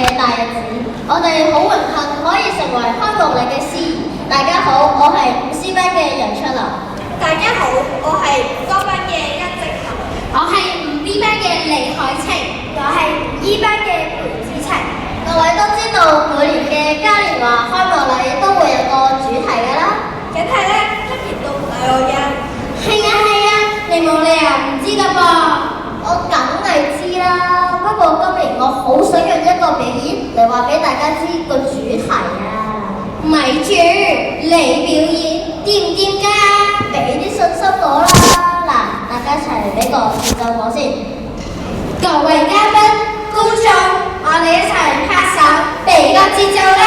嘅大日子，我哋好榮幸可以成為開幕禮嘅司儀。大家好，我係5C班嘅楊卓琳。大家好，我係5歌班嘅殷靜涵。我係5B班嘅李海晴。我係5E班嘅裴子晴。各位都知道每年嘅嘉年華開幕禮都會有個主題㗎啦，梗係咧，今年都唔例外嘅。係啊，你冇理由唔知㗎噃。我梗係知啦，不過今年我好想用一個表演嚟話俾大家知個主題啊。咪住，你表演掂唔掂㗎？俾啲信心我啦！嗱，大家一齊俾個節奏我先。各位嘉賓、觀眾，我哋一齊拍手，俾個節奏啦！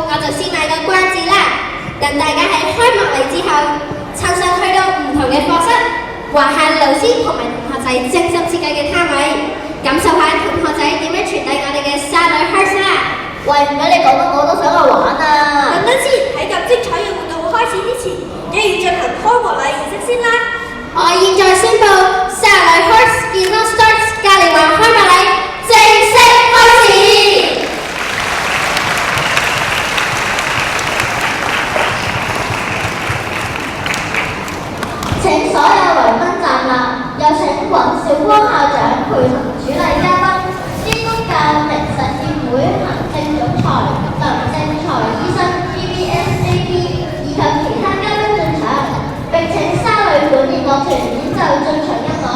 我就先賣個關子啦，等大家喺開幕禮之後，親身去到唔同嘅課室，話下老師同埋同學仔精心設計嘅攤位，感受下同學仔點樣傳遞我哋嘅少女 heart 啦。喂，唔俾你講得我都想去玩啊！等先，喺咁精彩嘅活動開始之前，梗要進行開幕禮儀式先啦。我現在宣布少女 heart Enough Starts 嘉年華開幕禮正式開始。請所有來賓站立，有請尹兆光校長陪同主禮嘉賓，基督教靈實協會行政總裁林正財醫生 GBSJP 以及其他嘉賓進場，並請沙女管弦樂團演奏進場音樂。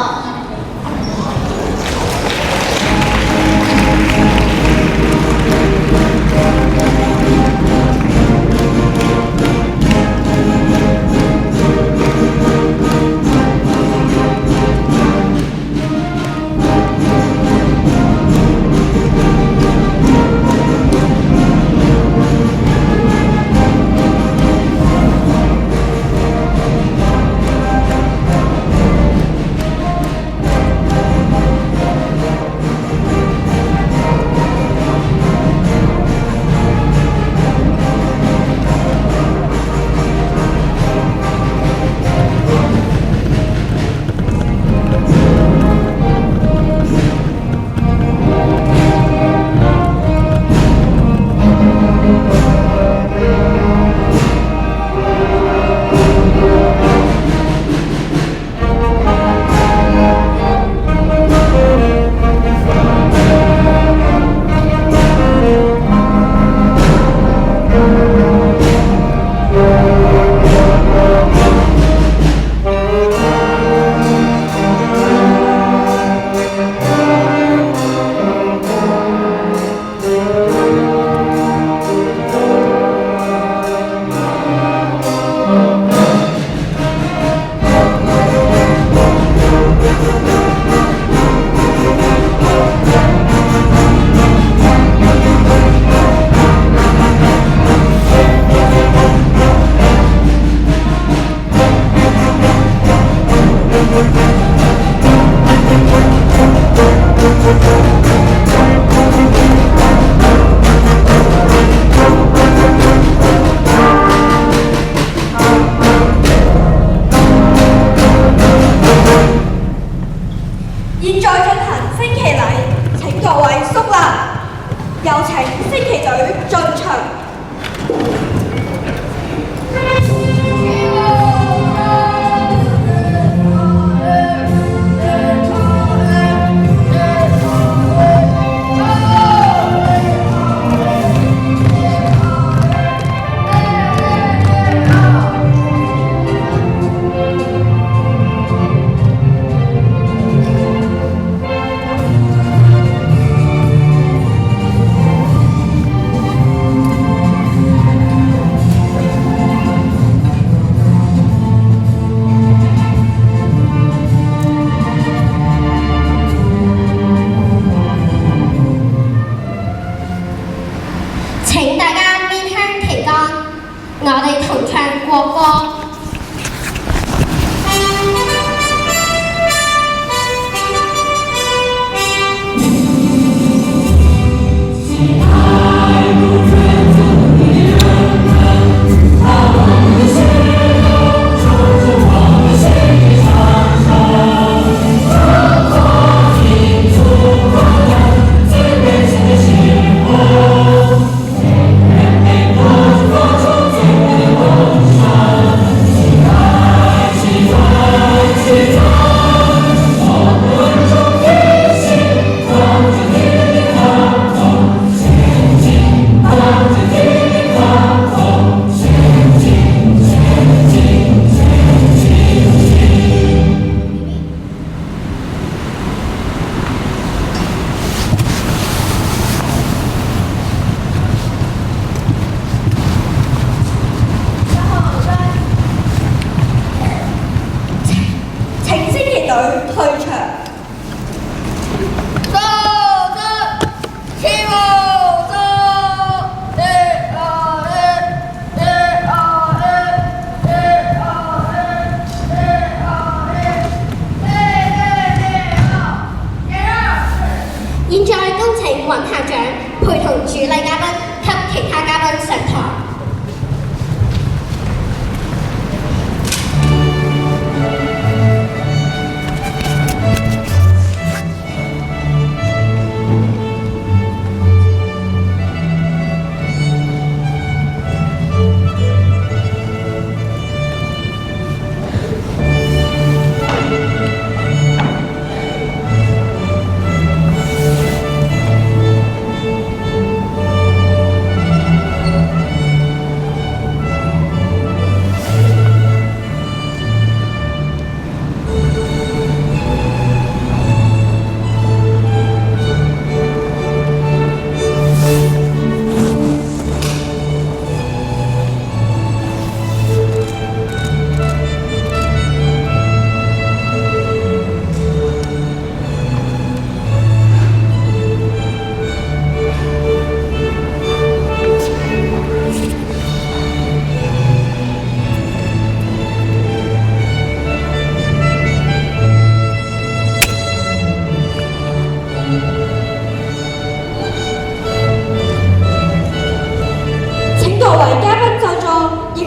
主禮嘉賓及其他嘉賓上台。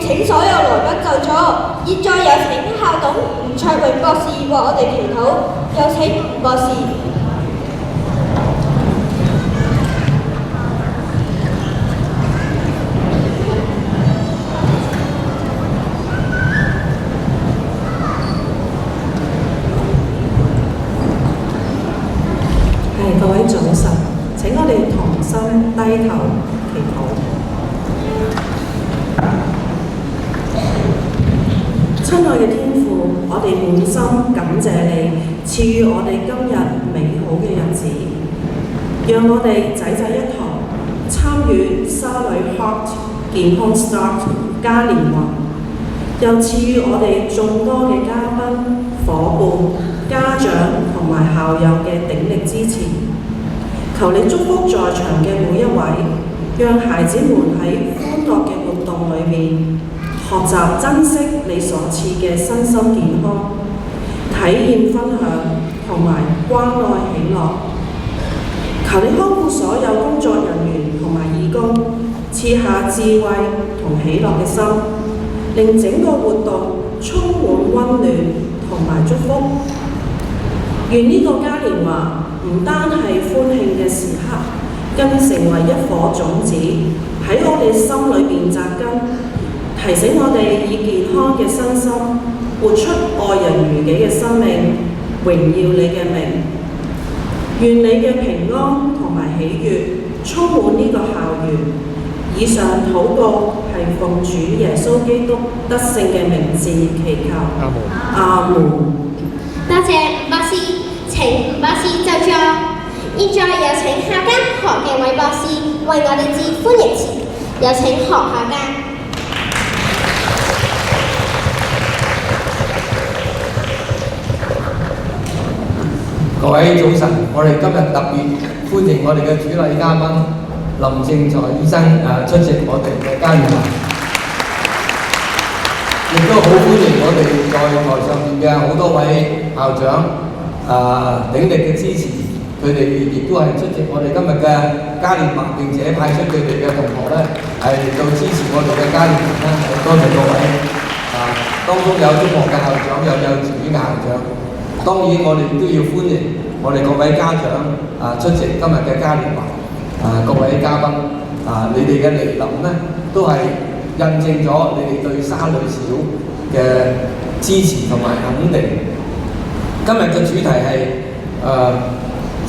請所有來賓就座。現在有請校董吳卓榮博士為我哋祈禱，有請吳博士。各位早晨，請我哋同心低頭祈禱。親愛嘅天父，我哋滿心感謝你賜予我哋今日美好嘅日子，讓我哋仔仔一堂參與沙裏 Heart 健康 Start 嘉年華，又賜予我哋眾多嘅嘉賓、夥伴、家長同埋校友嘅鼎力支持。求你祝福在場嘅每一位，讓孩子們喺歡樂嘅活動裏面學習珍惜你所賜嘅身心健康，體驗分享同埋關愛喜樂。求你看顧所有工作人員同埋義工，賜下智慧同喜樂嘅心，令整個活動充滿溫暖同埋祝福。願呢個嘉年華唔單係歡慶嘅時刻，更成為一顆種子喺我哋心裏邊扎根，提醒我哋以健康嘅身心活出愛人如己嘅生命，榮耀你嘅名。願你嘅平安同埋喜悅充滿呢個校園。以上禱告係奉主耶穌基督得勝嘅名字祈求。阿門。多謝吳博士，請吳博士就座。現在有請校監何敬偉博士為我哋致歡迎詞，有請何校監。各位早晨，我哋今日特別歡迎我哋嘅主禮嘉賓林正財醫生出席我哋嘅嘉年華，亦都好歡迎我哋在台上面嘅好多位校長鼎力嘅支持，佢哋亦都係出席我哋今日嘅嘉年華，並且派出佢哋嘅同學咧係嚟到支持我哋嘅嘉年華啦，多謝各位當中有中學嘅校長，有幼稚園嘅校長。當然，我哋都要歡迎我哋各位家長出席今日嘅嘉年華，各位嘉賓你哋嘅嚟臨咧，都係印證咗你哋對沙裏小嘅支持同埋肯定。今日嘅主題係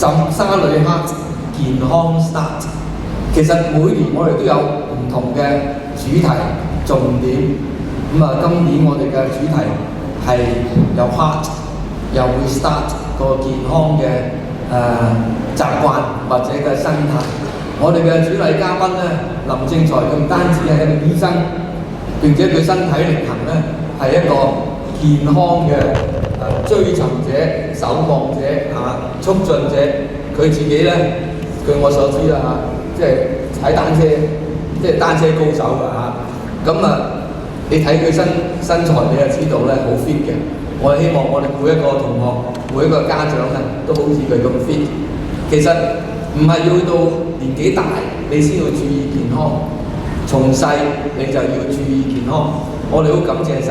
沙裏 Heart 健康 Start。其實每年我哋都有唔同嘅主題重點，今年我哋嘅主題係有 Heart。又會 start 個健康嘅習慣或者嘅生態。我哋嘅主禮嘉賓咧，林正財佢唔單止係一個醫生，並且佢身體力行咧係一個健康嘅追尋者、守望者促進者。佢自己咧，據我所知啦即係踩單車，即係單車高手㗎你睇佢身材，你就知道咧好 fit 嘅。我希望我哋每一個同學、每一個家長咧，都好似佢咁 fit。其實唔係要到年紀大，你先要注意健康。從細你就要注意健康。我哋好感謝神，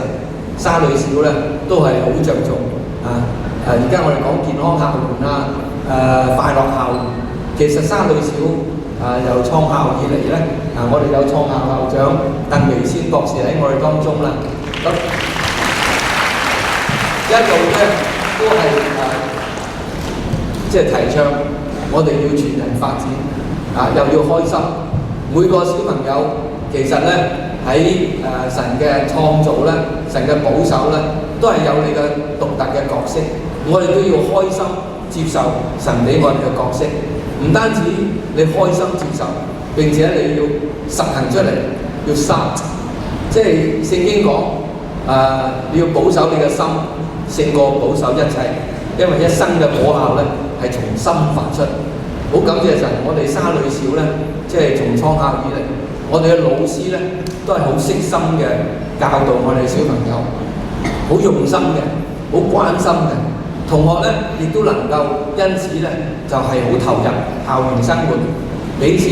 沙裏小咧都係好着重啊！而家我哋講健康校園啊，快樂校園，其實沙裏小由創校以嚟咧，我哋有創校校長鄧薇仙博士喺我哋當中啦。咁一路咧都係即係提倡我哋要全人發展又要開心。每個小朋友其實咧喺神嘅創造咧、神嘅保守咧，都係有你嘅獨特嘅角色。我哋都要開心接受神俾我哋嘅角色，唔單止你開心接受，並且你要實行出嚟，要實。即係聖經講你要保守你嘅心，勝過保守一切，因為一生嘅果效咧係從心發出。好感謝神，我哋沙裏小咧，即係從創校以嚟，我哋嘅老師咧都係好悉心嘅教導我哋小朋友，好用心嘅，好關心嘅。同學咧亦都能夠因此咧就係好投入校園生活，彼此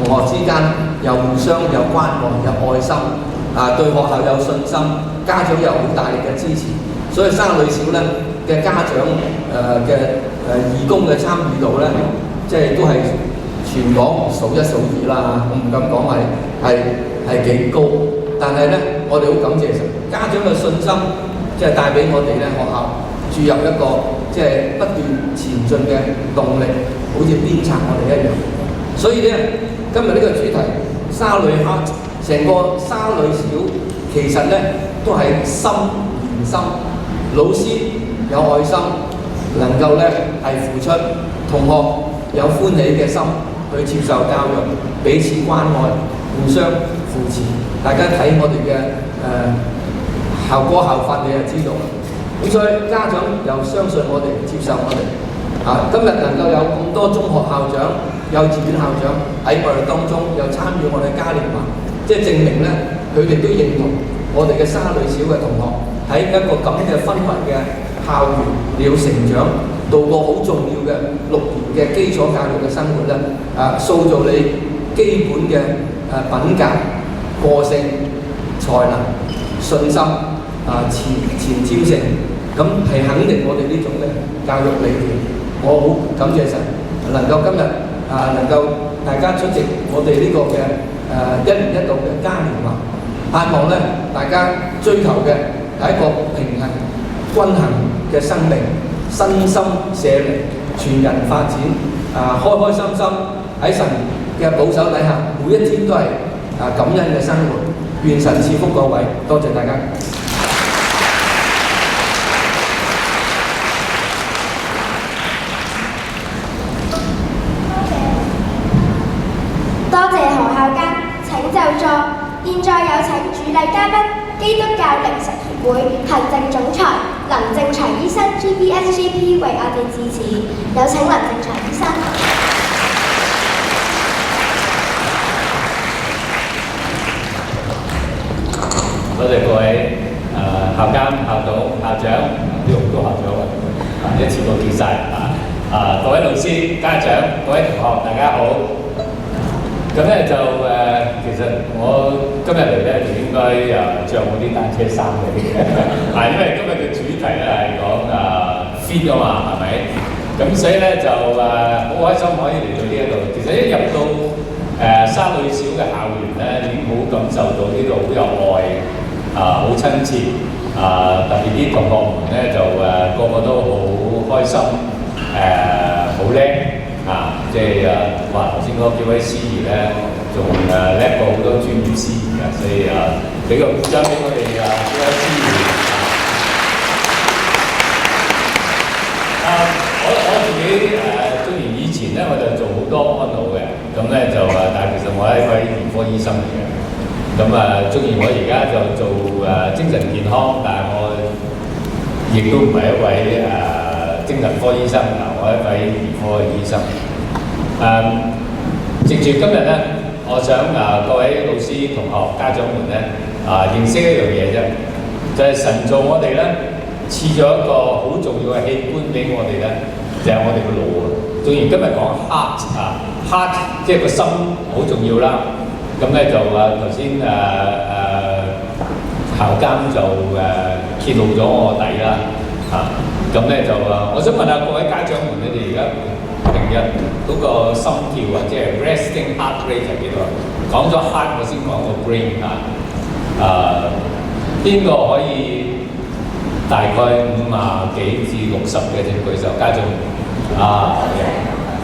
同學之間又互相有關愛有愛心對學校有信心，家長有好大力嘅支持，所以沙裏小咧嘅家長嘅義工嘅參與度咧，即係都係全港數一數二啦。我唔敢講係幾高，但係咧我哋好感謝神，家長嘅信心即係帶俾我哋咧學校注入一個即係不斷前進嘅動力，好似鞭策我哋一樣。所以咧今日呢個主題沙裏黑，成個沙裏小其實咧都係心連心，老師有愛心，能夠咧係付出，同學有歡喜嘅心去接受教育，彼此關愛，互相扶持。大家睇我哋嘅效果效法，你就知道啦。咁所以家長又相信我哋，接受我哋。今日能夠有咁多中學校長、幼稚園校長喺我哋當中，又參與我哋嘉年華，即係證明咧，佢哋都認同我哋嘅沙裏小嘅同學喺一個咁嘅氛圍嘅校園，你要成長，度過好重要嘅6年嘅基礎教育嘅生活咧，塑造你基本嘅品格、個性、才能、信心、前瞻性，咁係肯定我哋呢種嘅教育理念。我好感謝神，能夠今日能夠大家出席我哋呢個嘅1年1度嘅嘉年華，盼望咧大家追求嘅係一個平衡均衡嘅生命，身心社靈全人發展，開開心心喺神嘅保守底下，每一天都係感恩嘅生活。願神賜福各位，多謝大家。多謝何校監，請就座。現在有請主禮嘉賓基督教靈實協會行政總裁林正祥醫生 GBSGP 為我哋致辭。有請林正祥醫生。多謝各位校監、校董、校長，呢度好多校長一次過叫晒各位老師、家長、各位同學，大家好。咁咧就其實我今日嚟咧就應該着我啲單車衫嚟嘅，因為今日嘅主題咧係講fit 啊嘛，係咪？咁所以咧就好開心可以嚟到呢一度。其實一入到沙裏小嘅校園咧，已經好感受到呢度好有愛，好親切，特別啲同學們咧就個個都好開心，好叻。即係話頭先嗰幾位司儀咧，仲叻過好多專業司儀所以俾個鼓掌俾我哋呢位司儀。我自己雖然以前咧我就做好多安老嘅，咁咧就但係其實我係一位兒科醫生嚟嘅。咁雖然我而家就做精神健康，但係我亦都唔係一位精神科醫生，我係一位兒科醫生。藉住今日咧，我想各位老師、同學、家長們咧認識一樣嘢啫，就係神造我哋咧，賜咗一個好重要嘅器官俾我哋咧，就係我哋個腦啊。縱然今日講 heart heart 即係個心好重要啦。咁咧就頭先校監就揭露咗我底啦咁咧就我想問下各位家長們，你哋而家平日嗰個心跳即係 resting heart rate 係幾多？講咗 heart， 我先講個 brain 邊個可以大概50幾至60嘅請舉手，家長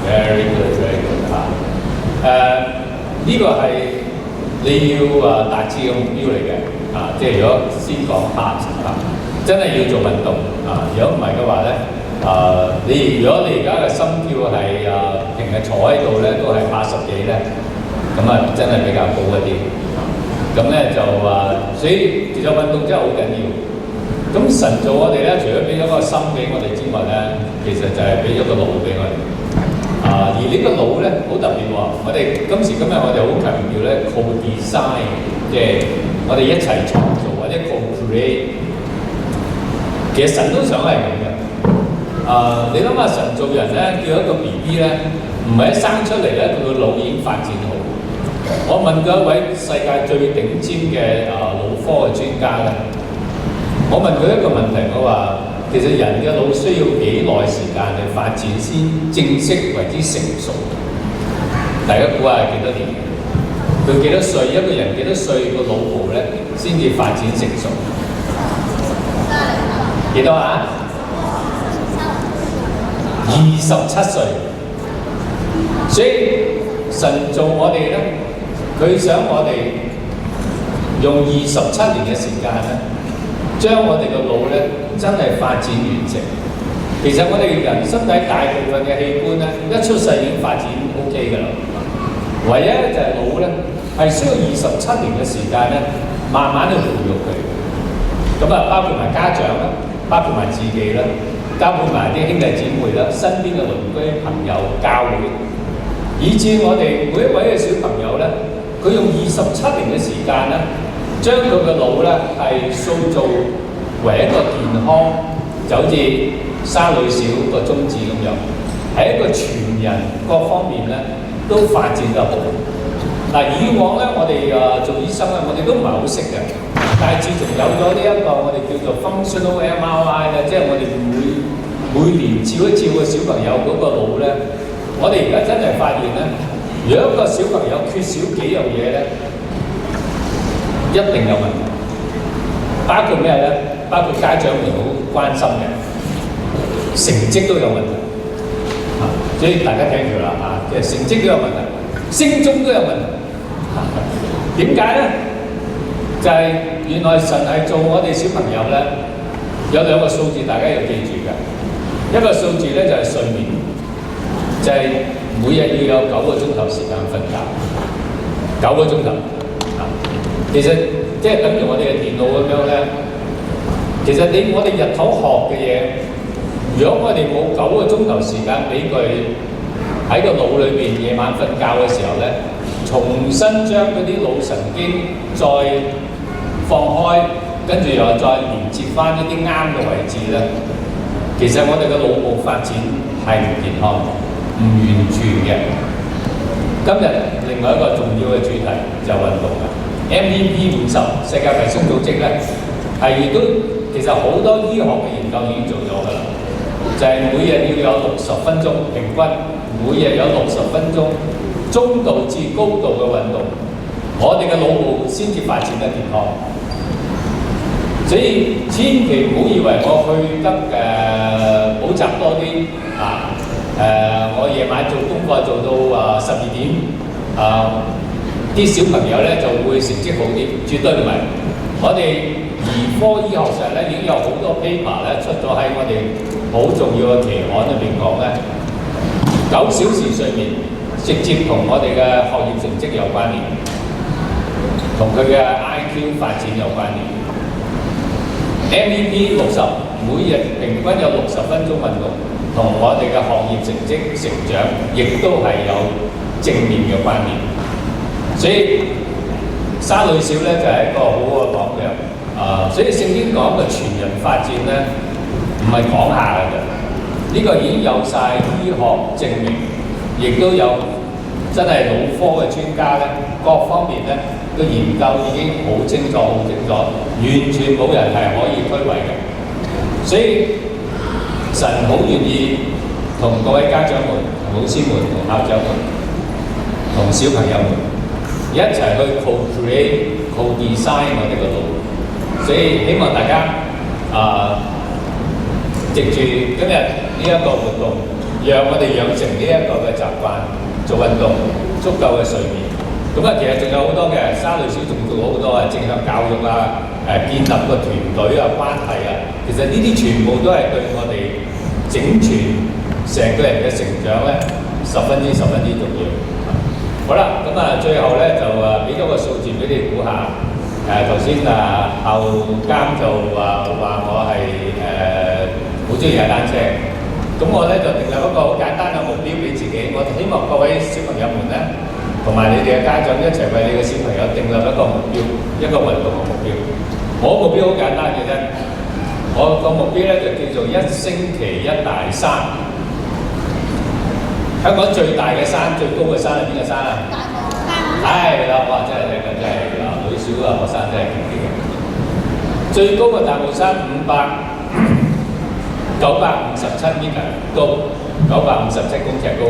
very good 呢個係你要達至嘅目標嚟嘅即係如果先講 heart 真係要做運動如果唔係嘅話咧如果你而家嘅心跳係平日坐喺度咧都係80幾咧，咁真係比較高一啲。咁咧就所以其實運動真係好緊要。咁神造我哋咧，除咗俾咗個心俾我哋之外咧，其實就係俾咗個腦俾我哋。而呢個腦咧好特別喎，我哋今時今日我哋好強調咧 co-design， 即係我哋一齊創造或者 co-create。其實神都想係咁嘅。你諗下神造人咧，叫一個 BB 咧，唔係一生出嚟咧，佢個腦已經發展好。我問過一位世界最頂尖嘅腦科嘅專家咧，我問佢一個問題，我話其實人嘅腦需要幾耐時間去發展先正式為之成熟？大家估下幾多年？佢幾多歲？一個人幾多歲個腦部咧先至發展成熟？幾多27歲。所以神造我哋咧，佢想我哋用27年嘅時間咧，將我哋個腦咧真係發展完成。其實我哋人身體大部分嘅器官咧，一出世已經發展 OK 㗎啦。唯一就係腦咧，係需要27年嘅時間咧，慢慢去培育佢。咁包括埋家長啦，包括埋自己啦，包括埋啲兄弟姊妹啦，身邊嘅鄰居、朋友、教會，以至我哋每一位嘅小朋友咧，佢用27年嘅時間咧，將佢嘅腦咧係塑造為一個健康，就好似沙女小個宗旨咁樣，係一個全人各方面咧都發展得好。以往咧，我哋做醫生咧，我哋都唔係好識嘅。但係自從有咗呢一個我哋叫做 functional MRI 咧，即係我哋每年照一照個小朋友嗰個腦咧，我哋而家真係發現咧，如果一個小朋友缺少幾樣嘢咧，一定有問題。包括咩咧？包括家長們好關心嘅成績都有問題。所以大家聽住啦即係成績都有問題，升中都有問題。點解咧？就係原來神係做我哋小朋友咧，有兩個數字大家要記住嘅。一個數字咧就係睡眠，就係每日要有9個鐘頭時間瞓覺，9個鐘頭。其實即係等於我哋嘅電腦咁樣咧。其實我哋日頭學嘅嘢，如果我哋冇9個鐘頭時間俾佢喺個腦裏邊夜晚瞓覺嘅時候咧，重新將嗰啲腦神經再放開，跟住又再連接翻一啲啱嘅位置咧，其實我哋嘅腦部發展係唔健康、唔完全嘅。今日另外一個重要嘅主題就係運動啦。MVP 50世界衞生組織咧係亦都其實好多醫學嘅研究已經做咗㗎啦，就係每日要有60分鐘平均，每日有60分鐘中度至高度嘅運動，我哋嘅腦部先至發展得健康。所以千祈唔好以為我去得補習多啲我夜晚做功課做到12點啲小朋友咧就會成績好啲，絕對唔係。我哋兒科醫學上咧已經有好多 paper 咧出咗喺我哋好重要嘅期刊裏邊講咧，9小時睡眠直接同我哋嘅學業成績有關聯，同佢嘅 IQ 發展有關聯。MVP 60每日平均有60分鐘運動，同我哋嘅學業成績成長亦都係有正面嘅關聯。所以沙女小咧就係一個好好嘅榜樣。所以聖經講嘅全人發展咧，唔係講下嘅啫。呢個已經有晒醫學證明，亦都有真係腦科嘅專家咧，各方面咧個研究已經好清楚，完全冇人係可以推諉嘅。所以神好願意同各位家長們、同老師們、同校長們、同小朋友們一齊去 co-create、co-design 我哋個路。所以希望大家藉住今日呢一個活動，讓我哋養成呢一個嘅習慣，做運動，足夠嘅睡眠。咁啊，其實仲有好多嘅沙律師仲做好多正向教育啊，建立個團隊啊、關係啊。其實呢啲全部都係對我哋整全成個人嘅成長咧，十分之重要。好啦，咁啊，最後咧就俾咗個數字俾你估下。頭先校監就話我係好中意踩單車，咁我咧就定立一個好簡單嘅目標俾自己，我希望各位小朋友們咧，同埋你哋嘅家長一齊為你嘅小朋友定立一個目標，一個運動嘅目標。我目標好簡單嘅啫，我個目標咧就叫做1星期1大山。香港最大嘅山、最高嘅山係邊個山啊？係啦，哇！真係女小學生真係勁啲嘅。最高嘅大帽山957 meter 高，957公尺高。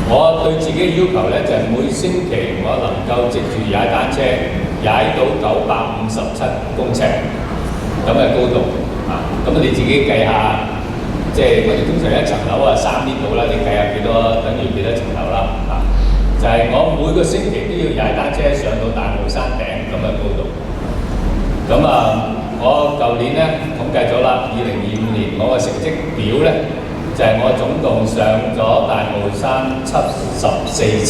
我對自己嘅要求咧就係每星期我能夠藉住踩單車踩到957公尺咁嘅高度。咁你自己計下，即係我哋通常一層樓3米到啦，你計下幾多等於幾多層樓啦？就係我每個星期都要踩單車上到大帽山頂咁嘅高度。咁我舊年咧統計咗啦，2025年我嘅成績表咧就係我總共上咗大帽山74次，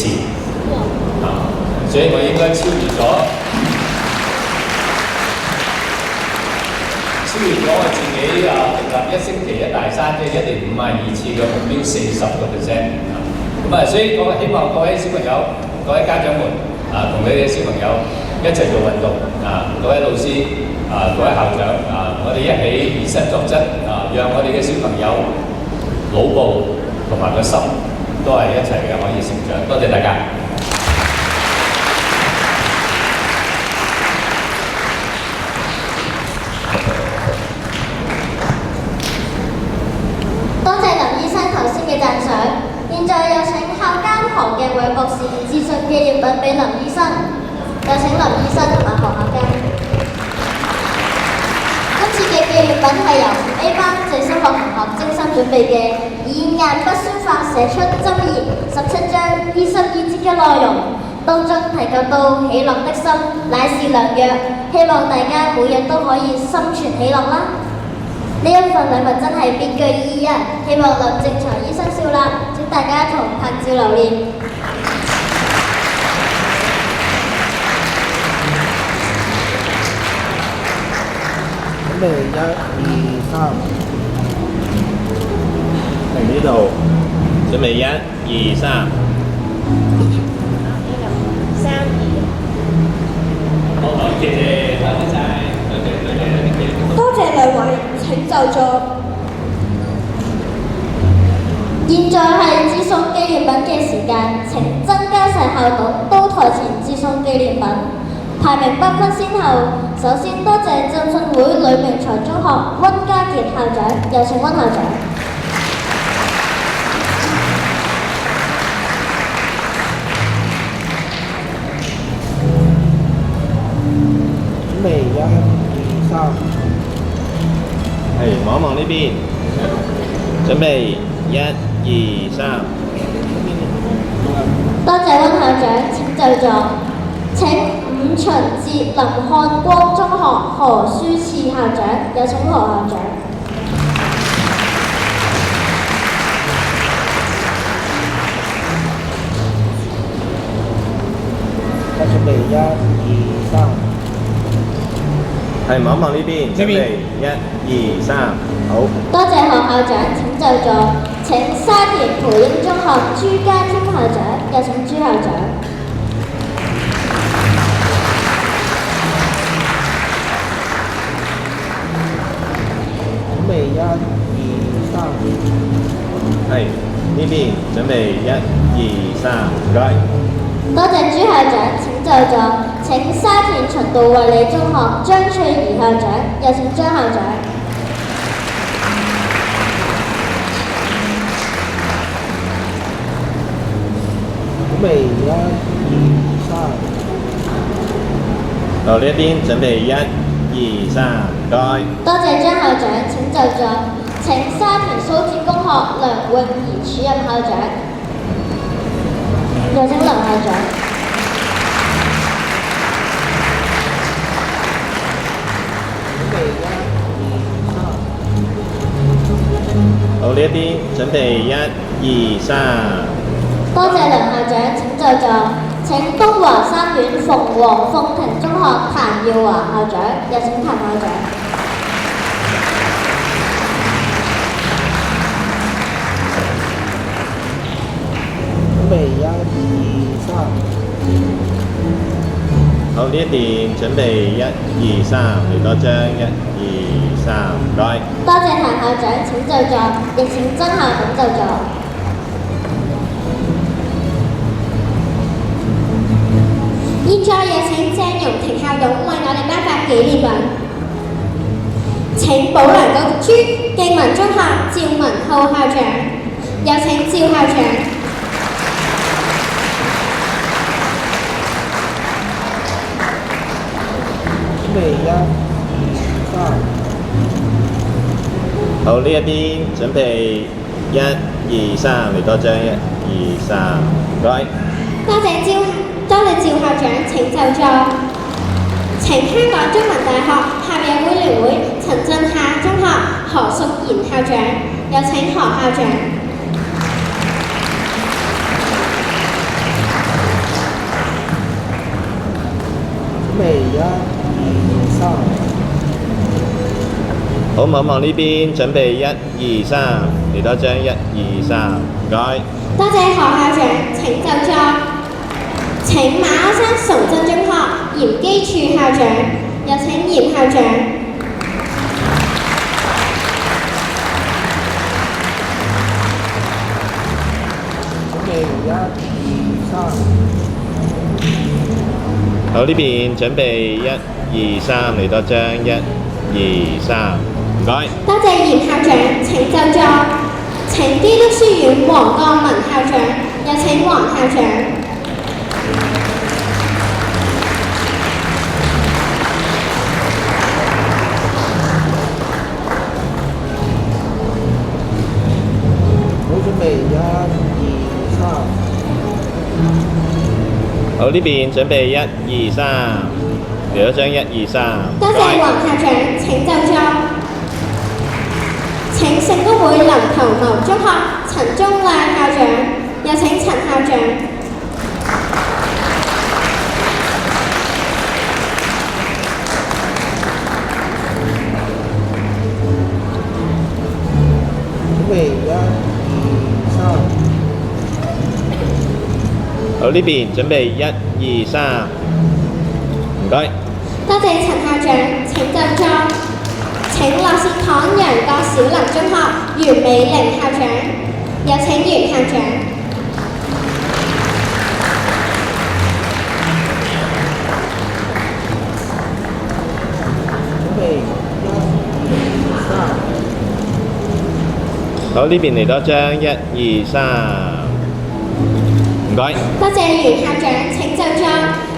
所以我應該超越咗我自己定立1星期1大山，即係1年52次嘅目標40%。所以我希望各位小朋友、各位家長們同你哋小朋友一齊做運動各位老師各位校長我哋一起以身作則讓我哋嘅小朋友腦部同埋個心都係一齊嘅可以成長。多謝大家。多謝林醫生頭先嘅讚賞。現在有請校監行嘅韋博士致信紀念品俾林醫生，有請林醫生同埋何校監。今次嘅紀念品係由A 班正心學同學精心準備嘅，以硬筆書法寫出箴言17章22節嘅內容，當中提及到喜樂的心乃是良藥，希望大家每日都可以心存喜樂啦。呢一份禮物真係別具意義啊！希望林正財醫生笑啦，請大家同拍照留念。準備1、2、3，嚟呢度。準備1、2、3。好，謝謝大家晒，多謝兩位，請就座。現在係致送紀念品嘅時間，請曾家齊校董到台前致送紀念品。排名不分先後，首先多謝浸信會呂明才中學温家傑校長，有請温校長。準備1、2、3。係望一望呢邊。準備1、2、3。多謝温校長，請就座。請五旬節林漢光中學何書賜校長，有請何校長。準備1、2、3。係望一望呢邊。準備1、2、3。好。多謝何校長，請就座。請沙田培英中學朱家添校長，有請朱校長。準備1、2、3。係。呢邊準備1、2、3，唔該。多謝朱校長，請就座。請沙田循道衛理中學張翠怡校長，有請張校長。準備1、2、3。好，呢一邊準備1、2、3，唔該。多謝張校長，請就座。請沙田蘇浙公學梁詠儀主任校長，有請梁校長。好，呢一邊準備1、2、3。多謝梁校長，請就座。請東華三院鳳凰鳳亭中學譚耀華校長，有請譚校長。準備1、2、3。好，呢一邊準備1、2、3，嚟多張1、2、3，唔該。多謝譚校長，請就座。亦請曾校長就座。現在有請鄭容庭校董為我哋頒發紀念品。請保良局朱敬文中學趙文浩校長，有請趙校長。準備1、2、3。好，呢一邊準備1、2、3，嚟多張1、2、3，唔該。多謝趙校長，請就座。請香港中文大學校友會聯會陳震夏中學何淑賢校長，有請何校長。準備1、2、3。好，望望呢邊準備1、2、3，嚟多張1、2、3，唔該。多謝何校長，請就座。請馬鞍山崇真中學嚴基柱校長，有請嚴校長。準備1、2、3。好，呢邊準備1、2、3，嚟多張1、2、3，唔該。多謝嚴校長，請就座。請基督書院黃鋼文校長，有請黃校長。好，呢邊準備1、2、3，嚟多張1、2、3。多謝黃校長，請就座。請聖公會林圖謀中學陳忠賴校長，有請陳校長。準備1、2、3。好，呢邊準備1、2、3，唔該。多謝陳校長，請就座。請樂善堂楊國小林中學袁美玲校長，有請袁校長。準備1、2、3。好，呢邊嚟多張1、2、3，唔該。多謝袁校長，請就座，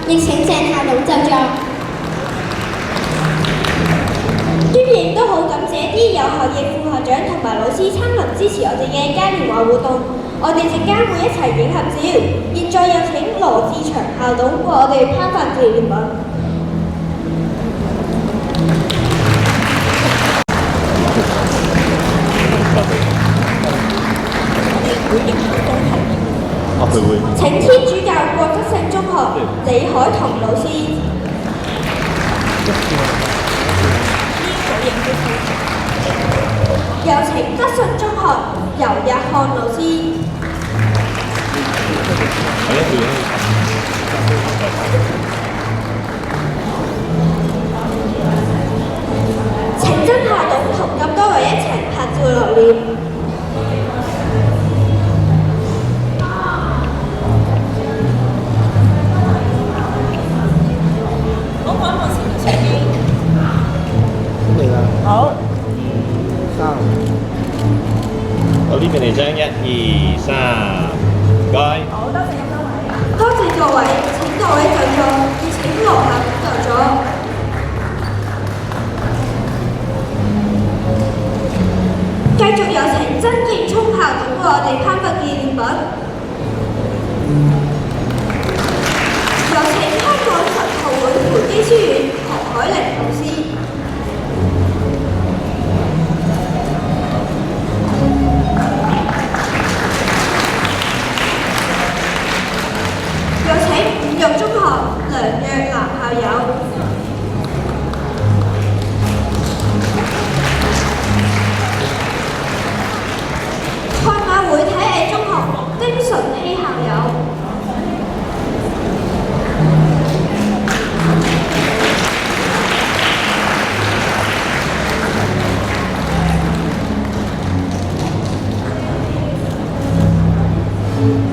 亦請鄭校董就座。呢邊亦都好感謝啲有校嘅副校長同埋老師親臨支持我哋嘅嘉年華活動，我哋陣間會一齊影合照。現在有請羅志祥校董為我哋頒發紀念品。佢會。請天主教國德聖中學李海彤老師。有請德信中學游日漢老師。請曾校董同咁多位一齊拍照留念。二三，唔該。多謝各位，請各位就座，熱請落下就座。繼續有請曾建聰校長為我哋頒發紀念品。有請香港神學會培基書院何海玲老師。有請五育中學梁若男校友。賽馬會體藝中學丁純希校友。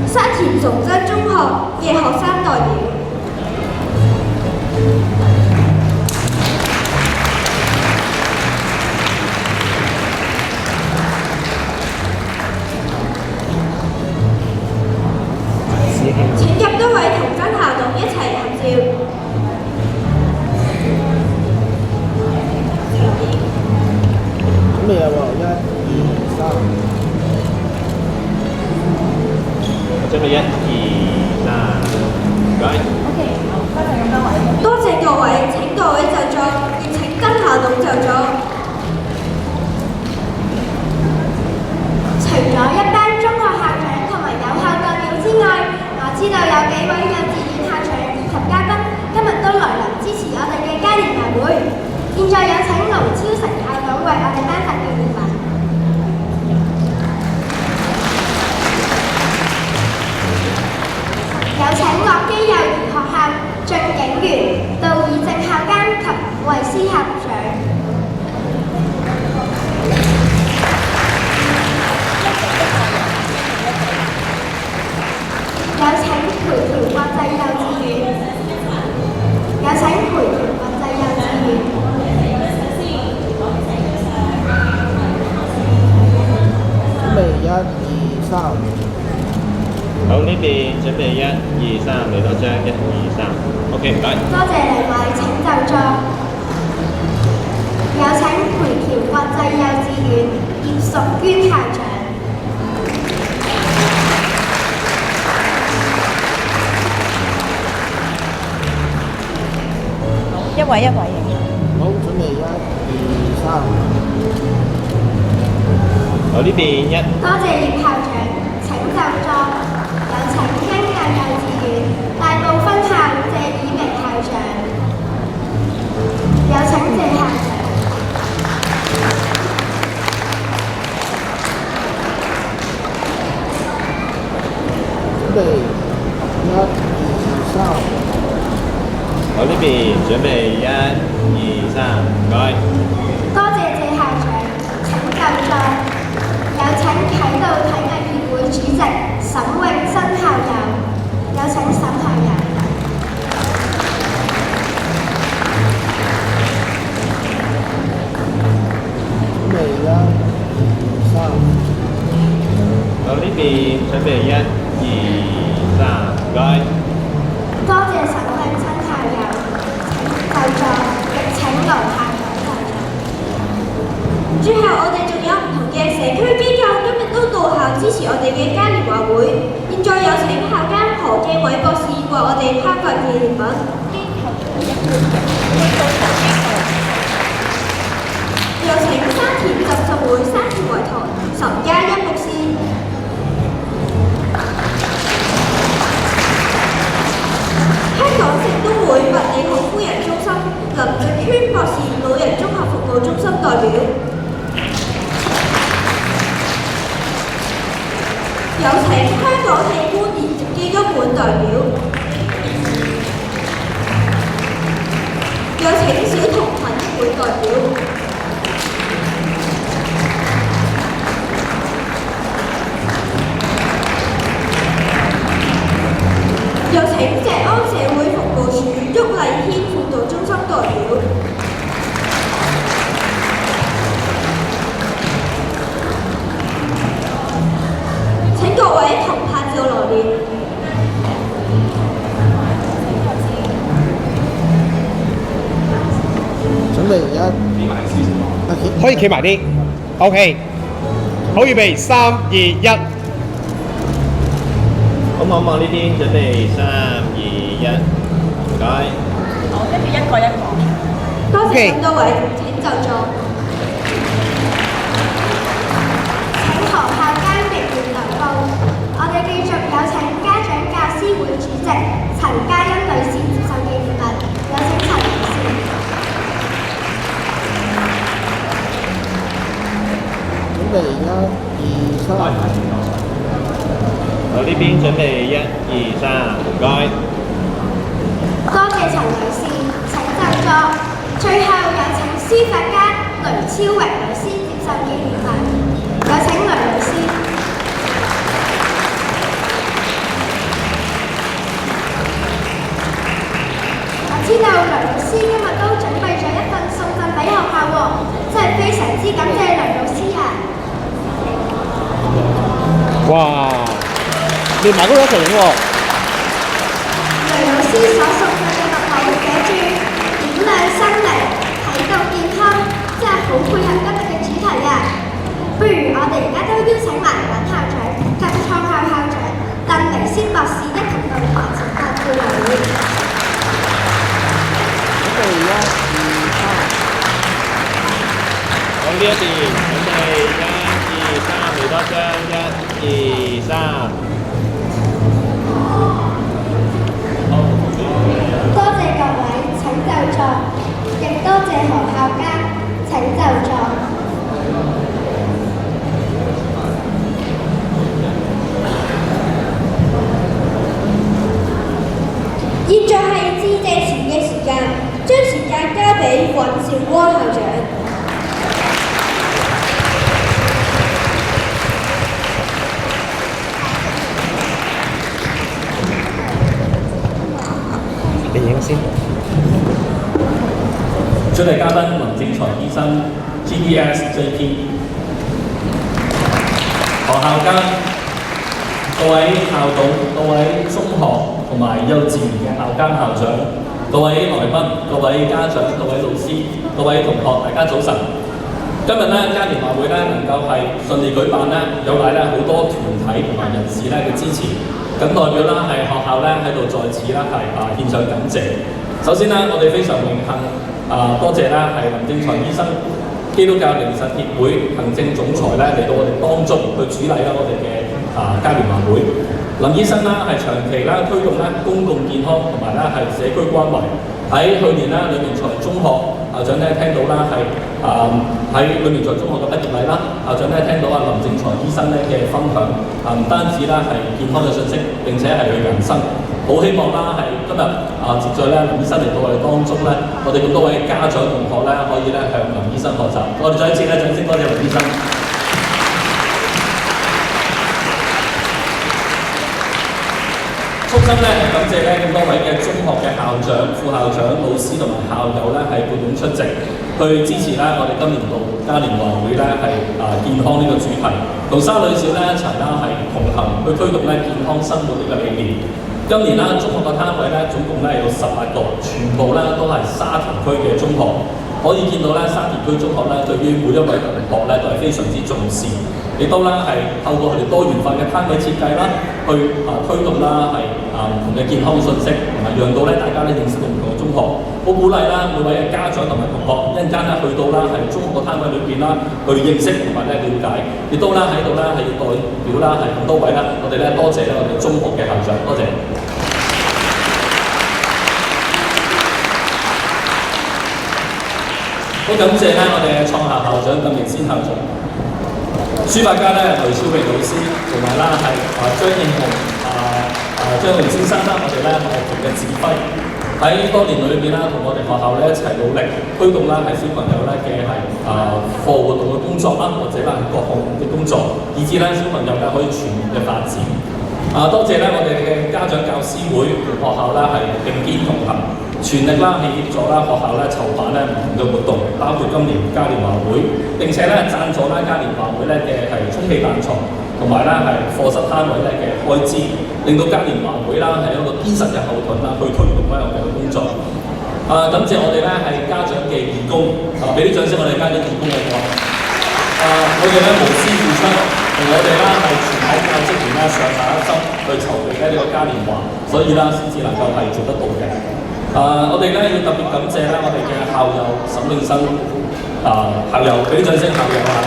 沙田崇真中學嘅學生代表。請入多位童真校董一齊合照。準備啦喎，1、2、3。準備1、2、3，唔該。多謝各位，請各位就座，亦請曾校董就座。除咗一班中學校長同埋有校代表之外，我知道有幾位幼稚園校長以及嘉賓今日都來臨支持我哋嘅嘉年華會。現在有請盧超成校長為我哋頒發紀念品。有請樂基幼兒學校進警員、杜以正校監及衛斯校長。有請培僑國際幼稚園。有請培僑國際幼稚園。準備1、2、3。好，呢邊準備1、2、3，嚟多張1、2、3。OK，唔該。多謝兩位，請就座。有請培僑國際幼稚園葉淑娟校長。好，準備1、2、3。好，呢邊1。多謝葉校長，請就座。有請恩教幼稚園大埔分校謝以明校長。有請謝校長。準備1、2、3。好，呢邊準備1、2、3，唔該。多謝謝校長，請就座。有請啟道體藝協會主席沈永新校友。有請沈校友。準備1、2、3。好，呢邊準備1、2、3，唔該。多謝沈永新校友，請就座，亦請盧校長就座。最後，我哋仲有唔同嘅社區機構今日都到校支持我哋嘅嘉年華會。現在有請校監何敬偉博士為我哋頒發紀念品。有請沙田浸信會沙田圍堂岑嘉欣牧師。香港聖公會麥理浩夫人中心林正軒博士老人綜合服務中心代表。有請香港器官移植基金會代表。有請小童群會代表。有請謝安社會服務處郁麗軒輔導中心代表。會。準備可以企埋啲。OK， 好預備3、2、1。好望望呢邊，準備3、2、1，唔該。好，跟住一個一個。多謝咁多位，請就座。請學校監評員留步。我哋繼續有請家長教師會主席陳嘉欣女士接受紀念物，有請陳女士。準備1、2、3。好，呢邊準備1、2、3，唔該。多謝陳女士，請就座。最後有請書法家雷超榮老師接受紀念物，有請雷老師。我知道雷老師今日都準備咗一份送贈俾學校喎，真係非常之感謝雷老師啊！哇！連埋嗰個一齊影喎。雷老師所送嘅禮物後寫住點亮心靈，體育健康，真係好配合今日嘅主題啊！不如我哋而家都邀請埋尹校長及創校校長鄧明先博士一同到台前發布會。準備1、2、3。好，呢一邊準備1、2、3，嚟多張1、2、3。多謝各位，請就座，亦多謝何校監，請就座。現在係致謝詞嘅時間，將時間交俾尹兆光校長。你影先。主禮嘉賓林正財醫生 GBS JP， 何校監、各位校董、各位中學同埋幼稚園嘅校監校長、各位來賓、各位家長、各位老師、各位同學，大家早晨。今日咧嘉年華會咧能夠係順利舉辦咧，有賴咧好多團體同埋人士咧嘅支持。咁代表啦係學校咧喺度在此啦係獻上感謝。首先咧，我哋非常榮幸多謝啦係林正財醫生基督教靈實協會行政總裁咧嚟到我哋當中去主禮啦我哋嘅嘉年華會。林醫生啦係長期啦推動咧公共健康同埋咧係社區關懷。喺去年啦，呂明才中學校長咧聽到啦係喺呂明才中學嘅畢業禮啦，校長咧聽到林正財醫生咧嘅分享，唔單止啦係健康嘅信息，並且係佢人生。好希望啦係今日接載咧林醫生嚟到我哋當中咧，我哋咁多位家長同學咧可以咧向林醫生學習。我哋再一次咧掌聲多謝林醫生。衷心咧係感謝咧咁多位嘅中學嘅校長、副校長、老師同埋校友咧係撥款出席，去支持咧我哋今年度嘉年華會咧係健康呢個主題，同沙女小咧一齊啦係同行去推動咧健康生活呢個理念。今年啦中學嘅攤位咧總共咧有18個，全部咧都係沙田區嘅中學。可以見到咧沙田區中學咧對於每一位同學咧都係非常之重視。亦都啦係透過佢哋多元化嘅攤位設計啦，去推動啦係唔同嘅健康信息，同埋讓到咧大家咧認識到唔同嘅中學。好鼓勵啦每位嘅家長同埋同學一陣間咧去到啦係中學個攤位裏邊啦，去認識同埋咧了解。亦都啦喺度咧係要代表啦係咁多位啦，我哋咧多謝咧我哋中學嘅校長，多謝。好感謝咧我哋嘅創校校長鄧明先校長。書法家咧雷超榮老師，同埋啦係張應雄張榮先生啦，我哋咧學團嘅指揮喺多年裏邊啦，同我哋學校咧一齊努力推動啦係小朋友咧嘅係課活動嘅工作啦，或者啦各項嘅工作，以至咧小朋友咧可以全面嘅發展。多謝咧我哋嘅家長教師會同學校啦係並肩同行，全力啦係協助啦學校咧籌辦咧唔同嘅活動，包括今年嘉年華會，並且咧贊助啦嘉年華會咧嘅係充氣彈床，同埋咧係課室攤位咧嘅開支，令到嘉年華會啦係一個堅實嘅後盾啦，去推動咧我哋嘅工作。感謝我哋咧係家長嘅義工，俾啲掌聲我哋家長義工嘅話，我哋咧無私付出，同我哋啦係全體教職員啦上下一心去籌備咧呢個嘉年華，所以啦先至能夠係做得到嘅。我哋咧要特別感謝咧我哋嘅校友沈永生校友，俾啲掌聲校友啊！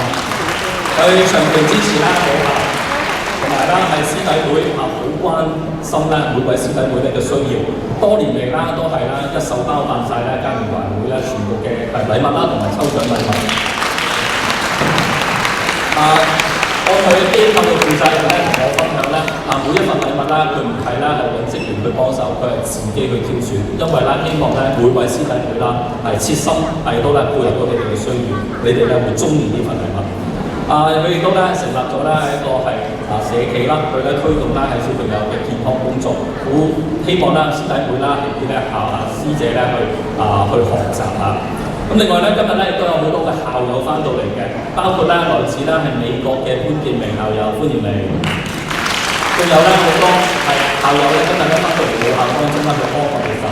佢長期支持啦我校，同埋啦係師弟會好關心咧每位師弟妹咧嘅需要，多年嚟啦都係啦一手包辦晒咧嘉年華會咧全部嘅禮物啦同埋抽獎禮物。我佢機構嘅負責人咧同我分享咧，每一份禮物啦，佢唔係啦係揾職員去幫手，佢係自己去挑選，因為啦希望咧每位師弟妹啦係切心係都咧配合到你哋嘅需要，你哋咧會中意呢份禮物。佢亦都咧成立咗咧一個係社企啦，佢咧推動咧係小朋友嘅健康工作，好希望啦師弟妹啦亦都咧師姐咧去學習啊。咁另外咧，今日咧亦都有好多嘅校友翻到嚟嘅，包括咧來自咧係美國嘅潘建明校友，歡迎你。仲有咧好多係校友咧，今日咧翻到嚟母校當中咧去幫我哋手，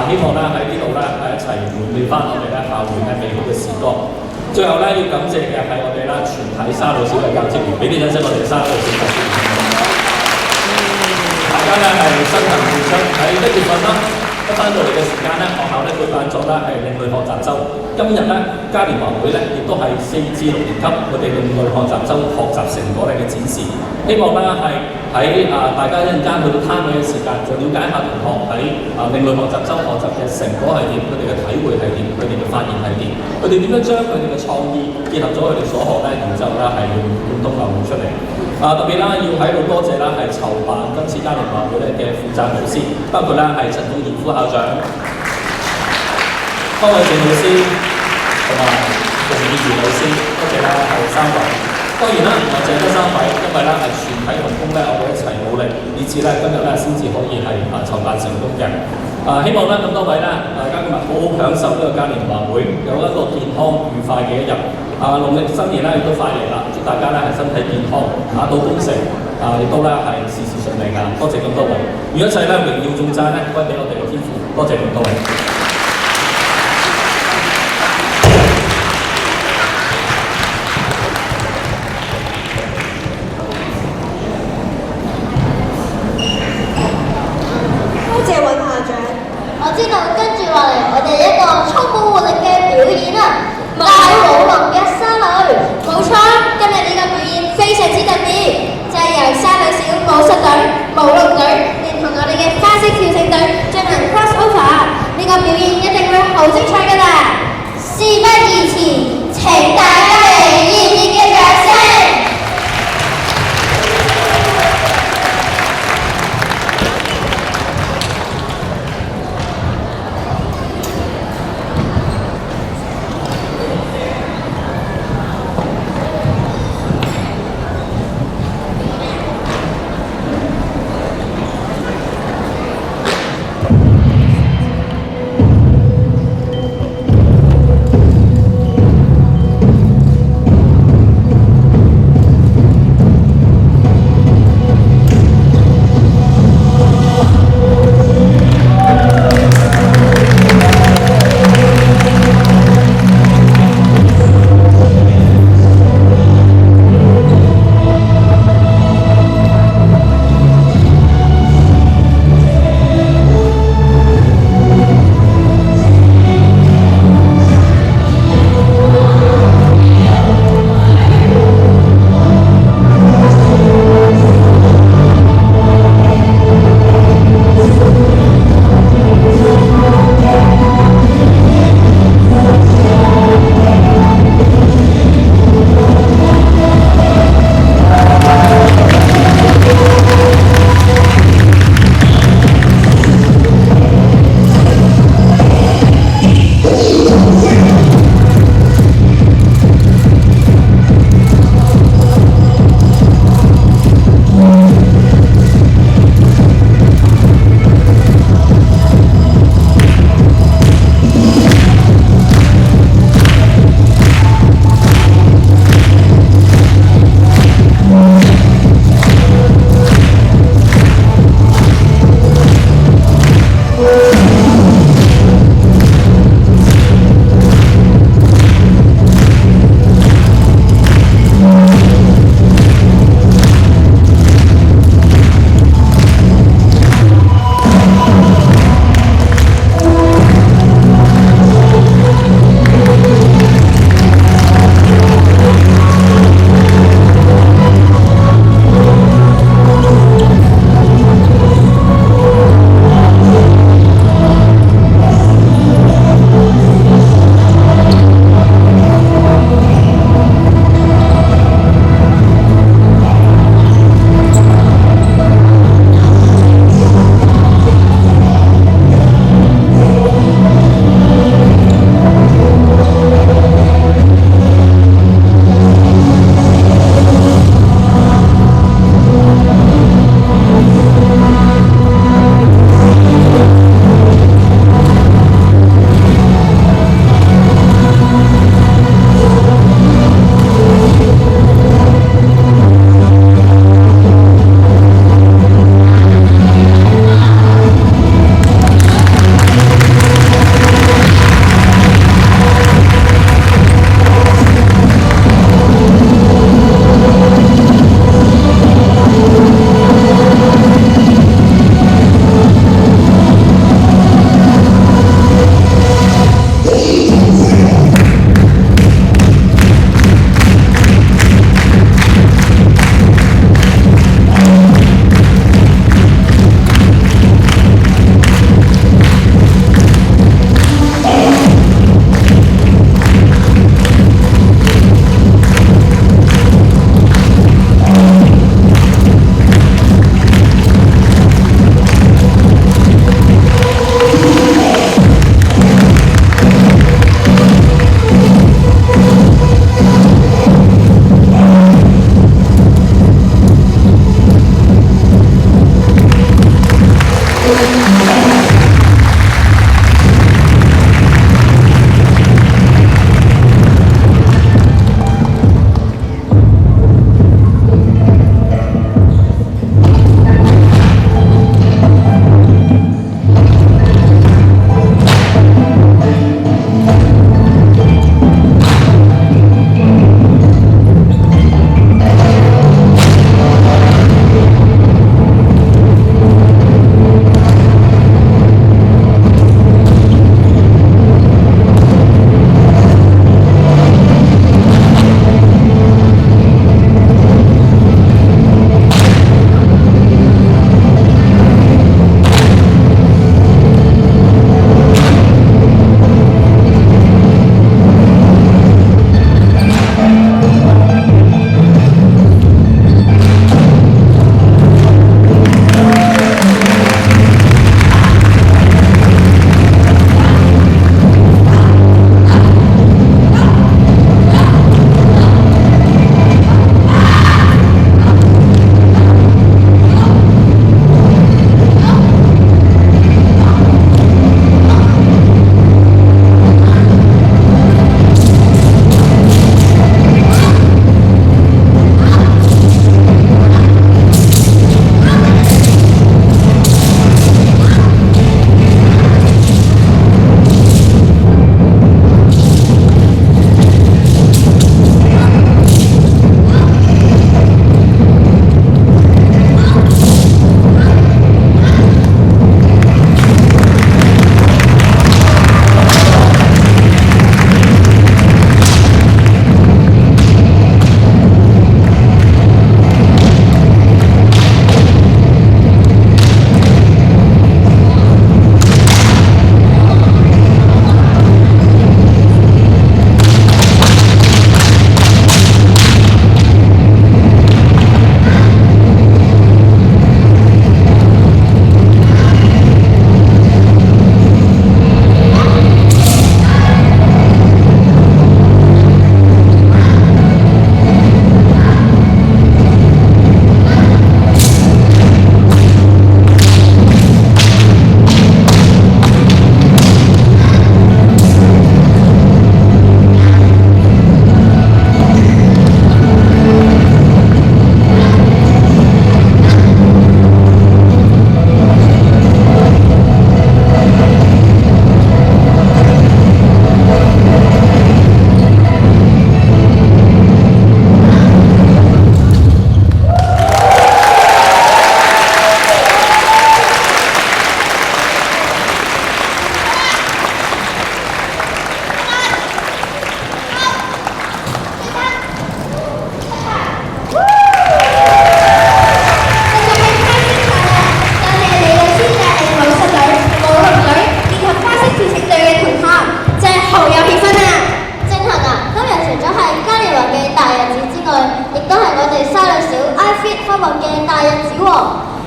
希望咧喺呢度咧係一齊回味翻我哋咧校園咧美好嘅時光。最後咧要感謝嘅係我哋啦全體沙路小嘅教職員，俾啲掌聲我哋沙路小教職員。大家咧係辛勤付出，喺1月份啦。一翻到嚟嘅時間咧，學校咧舉辦咗咧係另類學習週。今日咧嘉年華會咧，亦都係4至6年級我哋另類學習週學習成果嚟嘅展示。希望咧係喺大家一陣間去到攤位嘅時間，就了解下同學喺另類學習週學習嘅成果係點，佢哋嘅體會係點，佢哋嘅發現係點，佢哋點樣將佢哋嘅創意結合咗佢哋所學咧，然之後咧係要貫通流露出嚟。特別啦，要喺度多謝啦，係籌辦今次嘉年華會咧嘅負責老師，包括啦係陳鳳賢副校長、湯偉正老師同埋馮義賢老師，多謝啦係3位。當然啦，唔係淨係得3位，因為咧係全體同工咧，我哋一齊努力，以至咧今日咧先至可以係籌辦成功嘅。希望咧咁多位咧，大家今日好好享受呢個嘉年華會，有一個健康愉快嘅一日。農曆新年咧亦都快嚟啦，祝大家咧係身體健康，打到功成，亦都咧係事事順利㗎。多謝咁多位，願一切咧榮耀頌讚咧歸俾我哋嘅天父。多謝咁多位。多謝尹校長。我知道跟住落嚟，我哋一個充滿活力嘅表演啊！大舞龍嘅沙女，冇錯，今日呢個表演非常之特別，就係由沙女小舞獅隊、舞龍隊連同我哋嘅花式跳繩隊進行 cross over， 呢個表演一定會好精彩㗎啦！事不宜遲，請大家嚟熱烈嘅掌聲！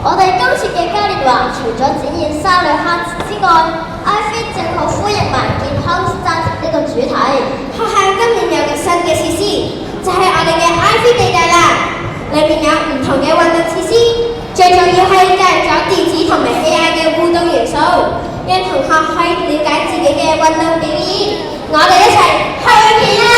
我哋今次嘅嘉年華，除咗展現沙律蝦之外，iFit 正好呼應埋健康價值呢個主題。學校今年有個新嘅設施，就係我哋嘅 iFit 地帶啦。裏面有唔同嘅運動設施，最重要係加入咗電子同埋 AI 嘅互動元素，讓同學可以了解自己嘅運動表現。我哋一齊去片啦！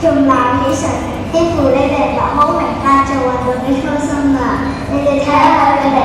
仲鬧起上嚟，幾乎你哋就好明白做運動嘅初心啦！你哋睇下佢哋。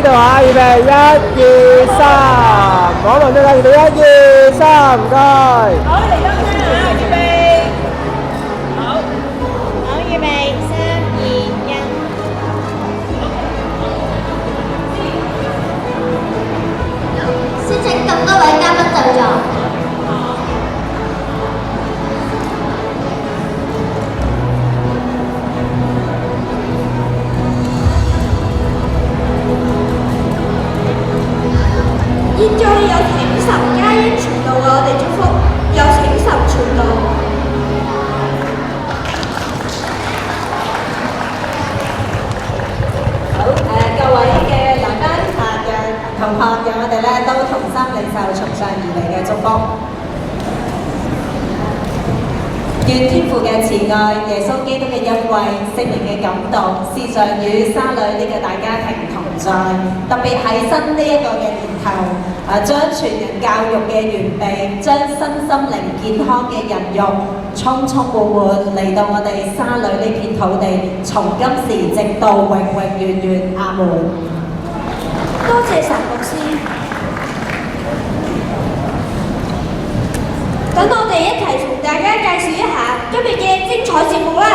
度嚇，預備1、2、3，講同張家預備1、2、3，唔該。好，嚟多張啊！預備，好，好，預備，3、2、1。先請咁多位嘉賓就座。現在有請岑嘉欣傳道為我哋祝福，有請岑傳道。好各位嘅來賓同學，讓我哋咧都同心領受從上而嚟嘅祝福。願天父嘅慈愛、耶穌基督嘅恩惠、聖靈嘅感動，時常與沙裏呢個大家庭同在。特別喺新呢一個嘅年頭，將全人教育嘅完備，將身心靈健康嘅人肉，充充滿滿嚟到我哋沙裏呢片土地，從今時直到永永遠遠。阿門。多謝神牧師。等我哋一齊同大家介紹一下今日嘅精彩節目啦！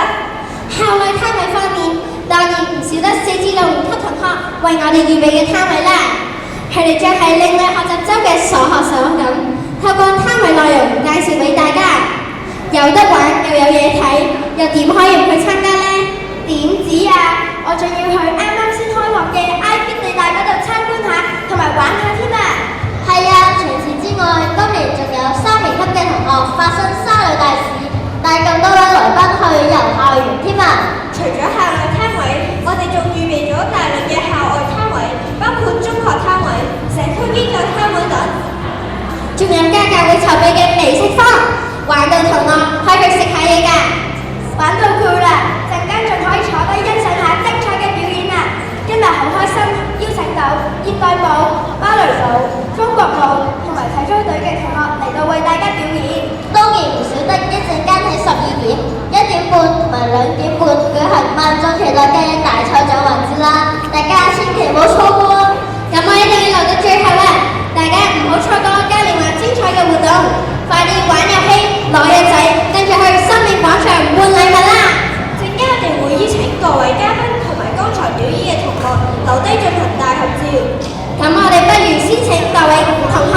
校內攤位方面，當然唔少得4至6年級同學為我哋預備嘅攤位啦。佢哋將係另類學習周嘅所學所感，透過攤位內容介紹俾大家。有得玩又有嘢睇，又點可以唔去參加呢？點止啊！我仲要去啱啱先開學嘅 I-Fit 地大嗰度參觀下，同埋玩下添啊！係啊，除此之外，今年仲有3年級嘅同學發生沙裏大使，帶咁多位來賓去遊校園添啊！除咗校內攤位，我哋仲預備咗大量嘅校外攤位，包括中學攤位、社區機構攤位等。仲有家教會籌備嘅美食坊，玩到同學可以去食下嘢㗎。玩到攰啦，陣間仲可以坐低欣賞下精彩嘅表演啊！今日好開心，邀請到現代舞、芭蕾舞、中國舞同埋體操隊嘅同學嚟到為大家表演。當然唔少得一陣間喺12點、1點半同埋2點半舉行萬眾期待嘅大賽獎環節啦，大家千祈唔好錯過啊！咁我一定要留到最後啦，大家唔好錯過嘉年華精彩嘅活動，快啲玩遊戲、攞嘢仔，跟住去生命廣場換禮物啦！陣間我哋會邀請各位嘉賓同埋剛才表演嘅同學留低進行大合照。咁我哋不如先請各位同學